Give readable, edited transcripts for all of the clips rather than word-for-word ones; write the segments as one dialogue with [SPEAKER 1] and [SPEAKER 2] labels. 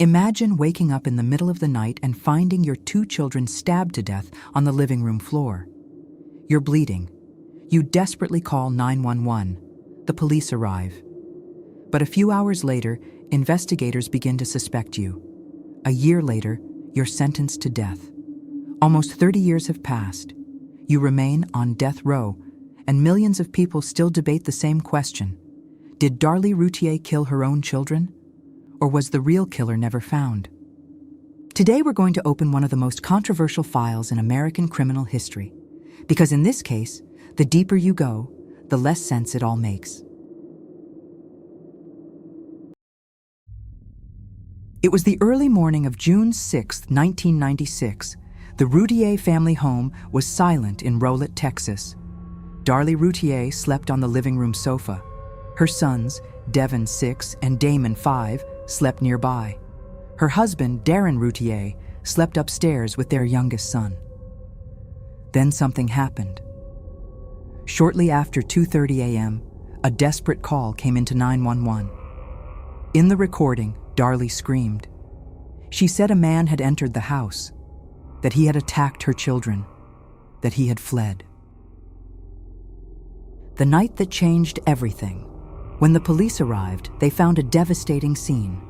[SPEAKER 1] Imagine waking up in the middle of the night and finding your two children stabbed to death on the living room floor. You're bleeding. You desperately call 911. The police arrive. But a few hours later, investigators begin to suspect you. A year later, you're sentenced to death. Almost 30 years have passed. You remain on death row, and millions of people still debate the same question. Did Darlie Routier kill her own children? Or was the real killer never found? Today we're going to open one of the most controversial files in American criminal history. Because in this case, the deeper you go, the less sense it all makes. It was the early morning of June 6, 1996. The Routier family home was silent in Rolette, Texas. Darlie Routier slept on the living room sofa. Her sons, Devon 6 and Damon 5, slept nearby. Her husband, Darren Routier, slept upstairs with their youngest son. Then something happened. Shortly after 2:30 a.m., a desperate call came into 911. In the recording, Darlie screamed. She said a man had entered the house, that he had attacked her children, that he had fled. The night that changed everything. When the police arrived, they found a devastating scene.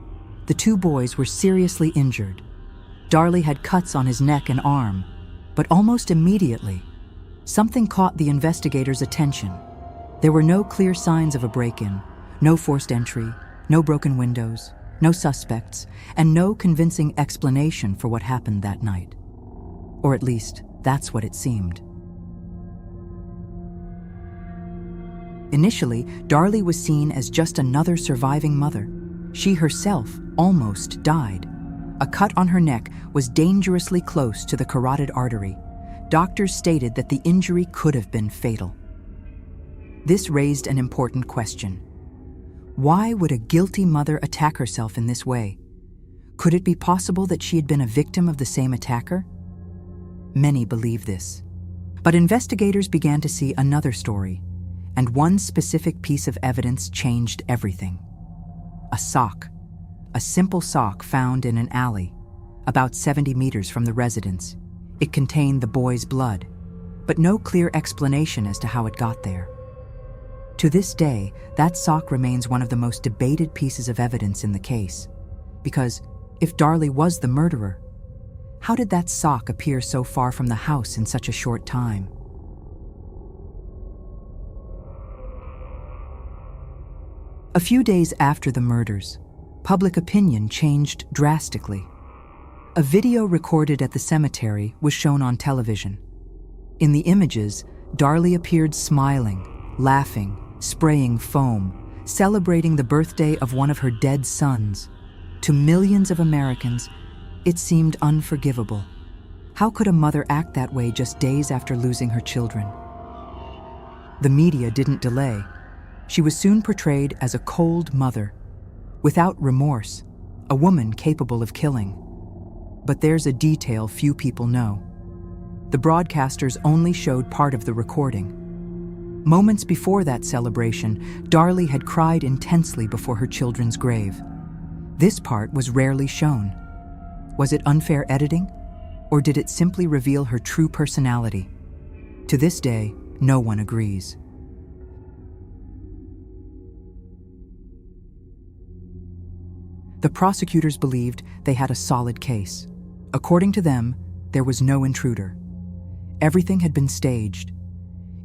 [SPEAKER 1] The two boys were seriously injured. Darlie had cuts on his neck and arm, but almost immediately, something caught the investigators' attention. There were no clear signs of a break-in, no forced entry, no broken windows, no suspects, and no convincing explanation for what happened that night. Or at least, that's what it seemed. Initially, Darlie was seen as just another surviving mother. She herself almost died. A cut on her neck was dangerously close to the carotid artery. Doctors stated that the injury could have been fatal. This raised an important question. Why would a guilty mother attack herself in this way? Could it be possible that she had been a victim of the same attacker? Many believe this. But investigators began to see another story, and one specific piece of evidence changed everything. A sock. A simple sock found in an alley, about 70 meters from the residence. It contained the boy's blood, but no clear explanation as to how it got there. To this day, that sock remains one of the most debated pieces of evidence in the case. Because if Darlie was the murderer, how did that sock appear so far from the house in such a short time? A few days after the murders, public opinion changed drastically. A video recorded at the cemetery was shown on television. In the images, Darlie appeared smiling, laughing, spraying foam, celebrating the birthday of one of her dead sons. To millions of Americans, it seemed unforgivable. How could a mother act that way just days after losing her children? The media didn't delay. She was soon portrayed as a cold mother, without remorse, a woman capable of killing. But there's a detail few people know. The broadcasters only showed part of the recording. Moments before that celebration, Darlie had cried intensely before her children's grave. This part was rarely shown. Was it unfair editing? Or did it simply reveal her true personality? To this day, no one agrees. The prosecutors believed they had a solid case. According to them, there was no intruder. Everything had been staged.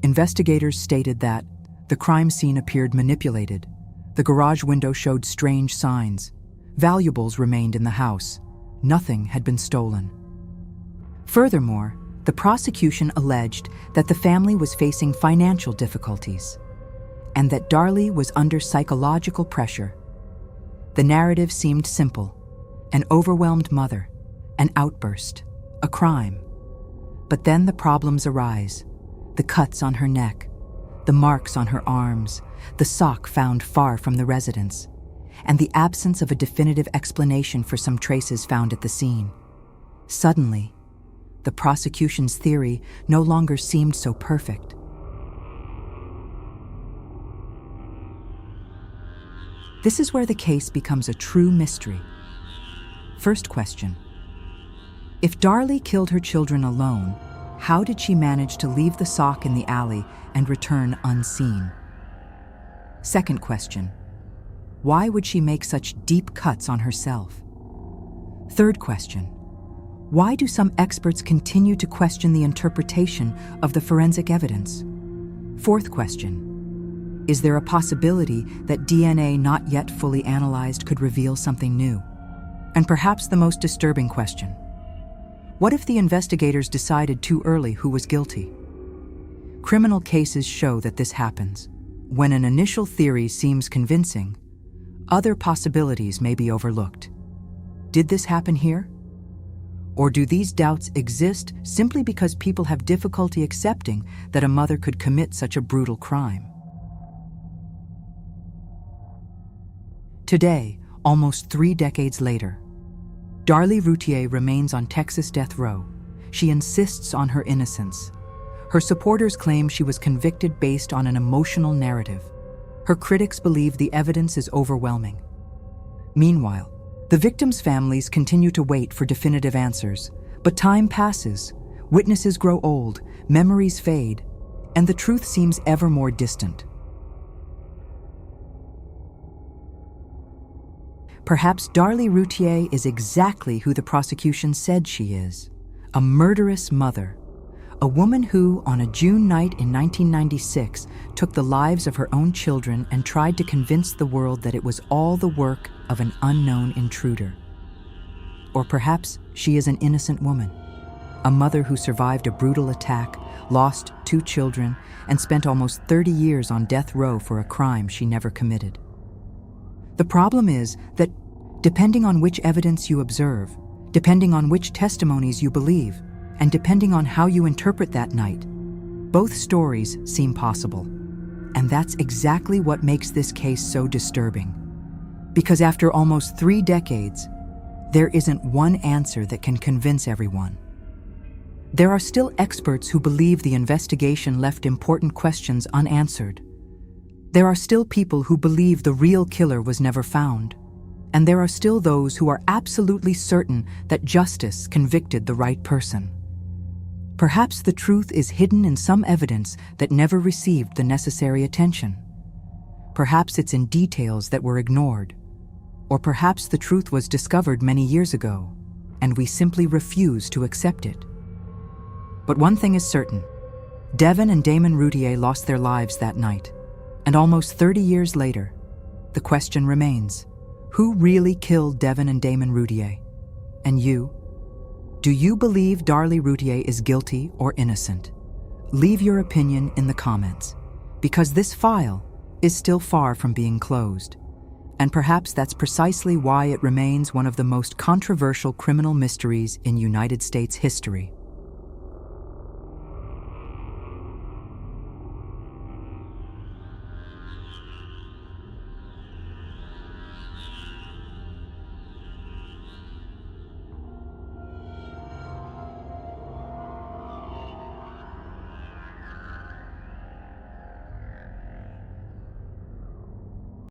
[SPEAKER 1] Investigators stated that the crime scene appeared manipulated. The garage window showed strange signs. Valuables remained in the house. Nothing had been stolen. Furthermore, the prosecution alleged that the family was facing financial difficulties and that Darlie was under psychological pressure. The narrative seemed simple: an overwhelmed mother, an outburst, a crime. But then the problems arise: the cuts on her neck, the marks on her arms, the sock found far from the residence, and the absence of a definitive explanation for some traces found at the scene. Suddenly, the prosecution's theory no longer seemed so perfect. This is where the case becomes a true mystery. First question: if Darlie killed her children alone, how did she manage to leave the sock in the alley and return unseen? Second question: why would she make such deep cuts on herself? Third question: why do some experts continue to question the interpretation of the forensic evidence? Fourth question: is there a possibility that DNA not yet fully analyzed could reveal something new? And perhaps the most disturbing question: what if the investigators decided too early who was guilty? Criminal cases show that this happens. When an initial theory seems convincing, other possibilities may be overlooked. Did this happen here? Or do these doubts exist simply because people have difficulty accepting that a mother could commit such a brutal crime? Today, almost 3 decades later, Darlie Routier remains on Texas death row. She insists on her innocence. Her supporters claim she was convicted based on an emotional narrative. Her critics believe the evidence is overwhelming. Meanwhile, the victims' families continue to wait for definitive answers. But time passes, witnesses grow old, memories fade, and the truth seems ever more distant. Perhaps Darlie Routier is exactly who the prosecution said she is: a murderous mother. A woman who, on a June night in 1996, took the lives of her own children and tried to convince the world that it was all the work of an unknown intruder. Or perhaps she is an innocent woman, a mother who survived a brutal attack, lost 2 children, and spent almost 30 years on death row for a crime she never committed. The problem is that, depending on which evidence you observe, depending on which testimonies you believe, and depending on how you interpret that night, both stories seem possible. And that's exactly what makes this case so disturbing. Because after almost 3 decades, there isn't one answer that can convince everyone. There are still experts who believe the investigation left important questions unanswered. There are still people who believe the real killer was never found. And there are still those who are absolutely certain that justice convicted the right person. Perhaps the truth is hidden in some evidence that never received the necessary attention. Perhaps it's in details that were ignored. Or perhaps the truth was discovered many years ago, and we simply refuse to accept it. But one thing is certain: Devon and Damon Routier lost their lives that night. And almost 30 years later, the question remains: who really killed Devon and Damon Routier? And you? Do you believe Darlie Routier is guilty or innocent? Leave your opinion in the comments, because this file is still far from being closed. And perhaps that's precisely why it remains one of the most controversial criminal mysteries in United States history.